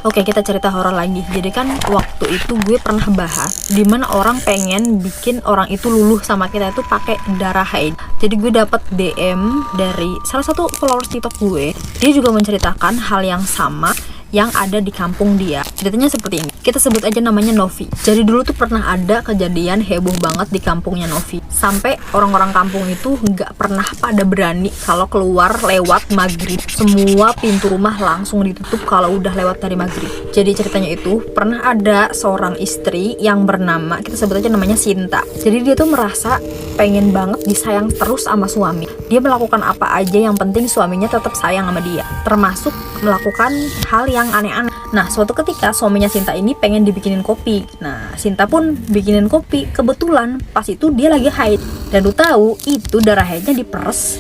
Oke, kita cerita horor lagi. Jadi kan waktu itu gue pernah bahas dimana orang pengen bikin orang itu luluh sama kita itu pakai darah haid. Jadi gue dapet DM dari salah satu followers TikTok gue. Dia juga menceritakan hal yang sama yang ada di kampung dia. Ceritanya seperti ini. Kita sebut aja namanya Novi. Jadi dulu tuh pernah ada kejadian heboh banget di kampungnya Novi. Sampai orang-orang kampung itu nggak pernah pada berani kalau keluar lewat maghrib. Semua pintu rumah langsung ditutup kalau udah lewat dari maghrib. Jadi ceritanya itu pernah ada seorang istri yang bernama, kita sebut aja namanya Sinta. Jadi dia tuh merasa pengen banget disayang terus sama suami. Dia melakukan apa aja yang penting suaminya tetap sayang sama dia. Termasuk melakukan hal yang aneh-aneh. Nah, suatu ketika suaminya Sinta ini pengen dibikinin kopi. Nah, Sinta pun bikinin kopi. Kebetulan pas itu dia lagi haid. Dan lu tahu itu darah haidnya diperes,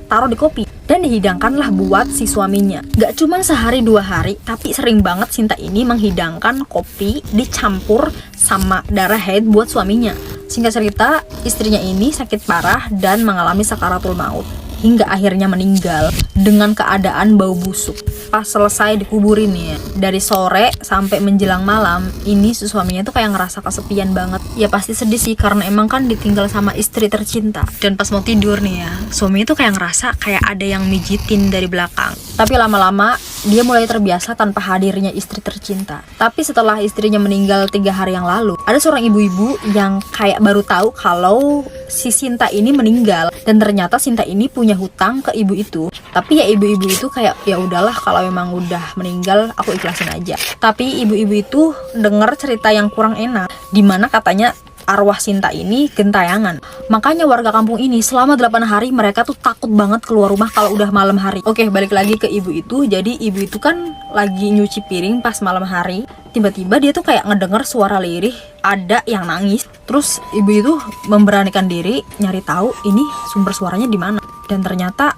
taruh di kopi dan dihidangkanlah buat si suaminya. Gak cuma sehari 2 hari, tapi sering banget Sinta ini menghidangkan kopi dicampur sama darah haid buat suaminya. Singkat cerita, istrinya ini sakit parah dan mengalami sakaratul maut hingga akhirnya meninggal dengan keadaan bau busuk. Pas selesai dikuburin ya, dari sore sampai menjelang malam, ini si suaminya tuh kayak ngerasa kesepian banget. Ya pasti sedih sih, karena emang kan ditinggal sama istri tercinta. Dan pas mau tidur nih ya, suaminya tuh kayak ngerasa kayak ada yang mijitin dari belakang. Tapi lama-lama dia mulai terbiasa tanpa hadirnya istri tercinta. Tapi setelah istrinya meninggal 3 hari yang lalu, ada seorang ibu-ibu yang kayak baru tahu kalau si Sinta ini meninggal. Dan ternyata Sinta ini punya hutang ke ibu itu. Tapi ya ibu-ibu itu kayak ya udahlah, kalau memang udah meninggal aku ikhlasin aja. Tapi ibu-ibu itu dengar cerita yang kurang enak, dimana katanya arwah Sinta ini gentayangan. Makanya warga kampung ini selama 8 hari mereka tuh takut banget keluar rumah kalau udah malam hari. Oke, balik lagi ke ibu itu. Jadi ibu itu kan lagi nyuci piring pas malam hari. Tiba-tiba dia tuh kayak ngedenger suara lirih, ada yang nangis. Terus ibu itu memberanikan diri nyari tahu ini sumber suaranya di mana. Dan ternyata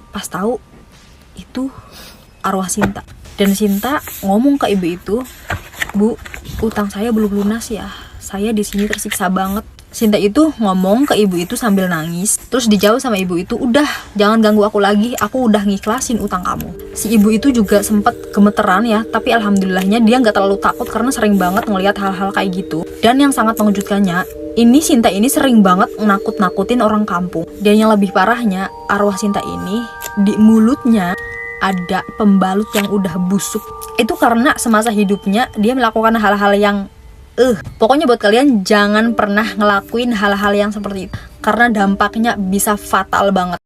pas tahu itu arwah Sinta. Dan Sinta ngomong ke ibu itu, "Bu, utang saya belum lunas ya. Saya di sini tersiksa banget." Sinta itu ngomong ke ibu itu sambil nangis. Terus dijawab sama ibu itu, "Udah, jangan ganggu aku lagi. Aku udah ngiklasin utang kamu." Si ibu itu juga sempet gemeteran ya, tapi alhamdulillahnya dia nggak terlalu takut karena sering banget ngelihat hal-hal kayak gitu. Dan yang sangat mengejutkannya, ini Sinta ini sering banget nakut-nakutin orang kampung. Dan yang lebih parahnya, arwah Sinta ini di mulutnya ada pembalut yang udah busuk. Itu karena semasa hidupnya dia melakukan hal-hal yang pokoknya buat kalian jangan pernah ngelakuin hal-hal yang seperti itu, karena dampaknya bisa fatal banget.